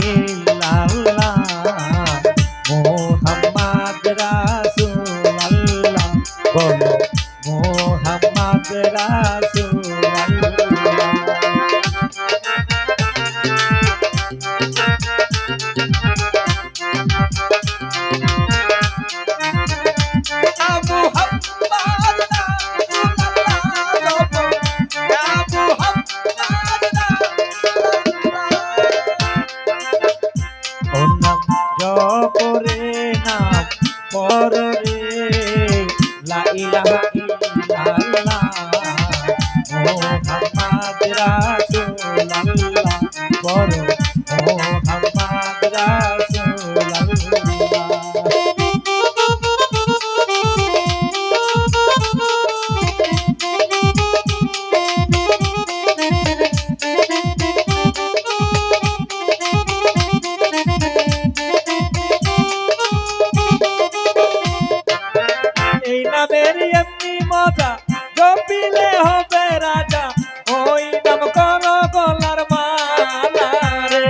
ইল্লাল্লাহ মুহাম্মদ রাসূলুল্লাহ বলো মুহাম্মদ রাসূলুল্লাহ জপরে নাম পরে লা ইলাহা ইল্লাল্লাহ মুহাম্মদ রাসূলুল্লাহ বলো মুহাম্মদ রাসূলুল্লাহ নামের এমনি মজা জপিলে হবে রাজা ওই নাম কর গলার মালা রে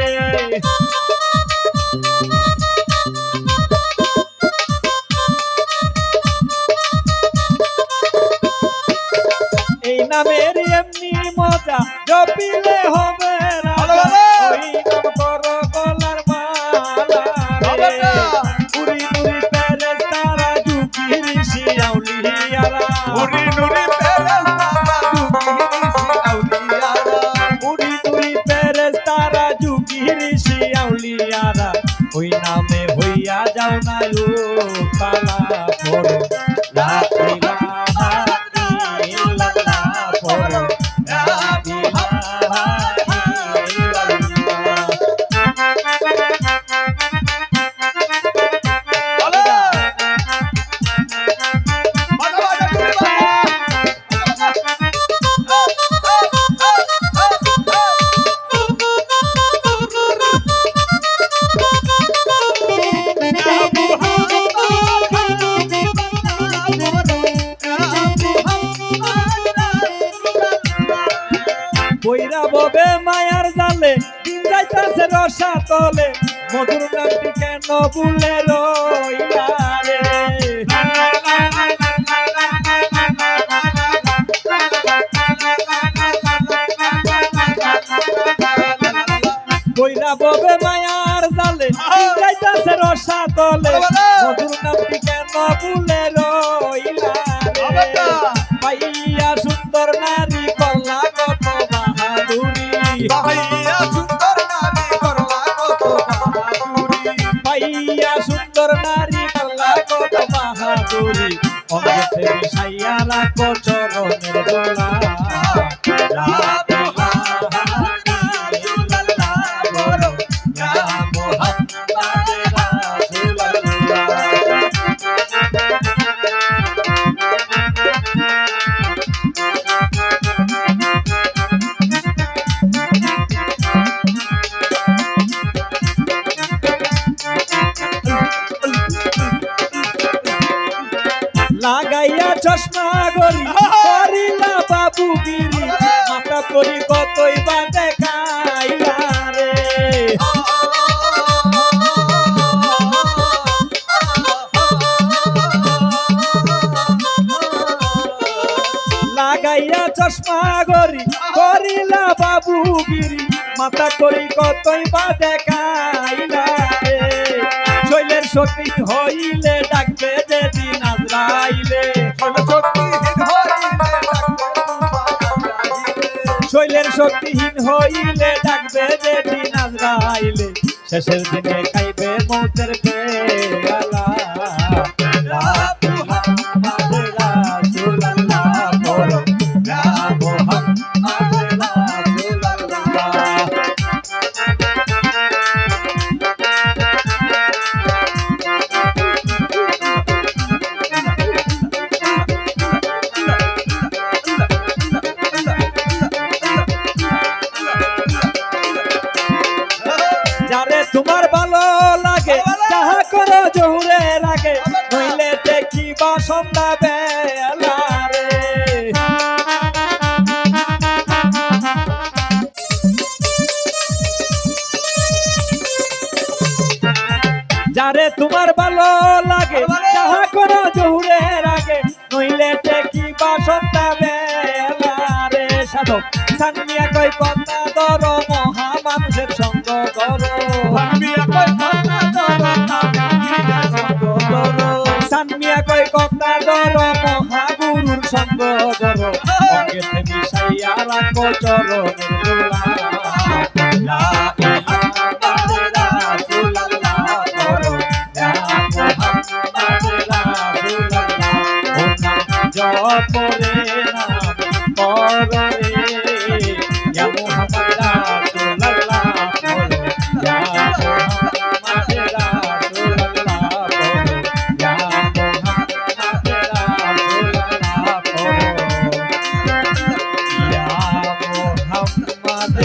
এই নামের এমনি মজা জপিলে হবে রাজা ওই নাম কর গলার মালা রে পুরি পুরি ফেরেশতারা জুকির আউলিয়ারা নুরি নুরি ফেরেশতারা জুকির আউলিয়ারা ওই নামে হইয়া যাও না ও পালা পড়ো লা ইলাহা ইল্লাল্লাহ পড়ো লা ইলাহা ইল্লাল্লাহ বইরা ববে মায়ার জালে দিন যাইতাছে রসা তলে মধুর নামটি কেন ভুলে রইলা রে বইরা ববে মায়ার জালে দিন যাইতাছে রসা তলে মধুর নামটি কেন ভুলে রইলা রে পাইয়া সুন্দর নারী কল্লা কত বাহাদুরি পাইয়া সুন্দর নারী করলা কত বাহাদুরি পাইয়া সুন্দর নারী কল্লা কত বাহাদুরি অঙ্গতে মিশাইয়া রাখো চরণের দোলা লা ইলাহা ইল্লাল্লাহ বলো ইয়া মুহাম্মদ রাসূলুল্লাহ লাগাইয়া চশমা গরি করিলা বাবুগিরি মাথা করি কতই বা দেখাইলা রে লাগাইয়া চশমা গরি করিলা বাবুগিরি মাথা করি কতই বা দেখাইলা রে শৈলের শক্তি হইলে ডাকবে যেদিন আজরাইলে শৈলের শক্তিহীন হইলে ডাকবে যেদিন আজরাইলে শেষের দিনে খাইবে মৌতের পেয়ালা লা মুহাম্মদ রাসূলুল্লাহ বলো লা মুহাম্মদ রাসূলুল্লাহ যারে তোমার ভালো লাগে যাহা করো জহুরে লাগে নইলে দেখিবা সন্ধ্যা বেলা রে শোনো সানমিয়া কই কথা ধর মহা মানুষের সঙ্গ করো সানমিয়া কই কথা ধর মহাগুরুর সঙ্গ করো অঙ্গেতে মিশাইয়া রাখো চরণের দোলা লা ইলাহা ইল্লাল্লাহ করো ইয়া মুহাম্মদ রাসূলুল্লাহ ও নাম জপরে নাম করো রে ইয়া মুহাম্মদ রাসূলুল্লাহ করো ইয়া মুহাম্মদ রাসূলুল্লাহ করো ইয়া মুহাম্মদ রাসূলুল্লাহ করো ইয়া মুহাম্মদ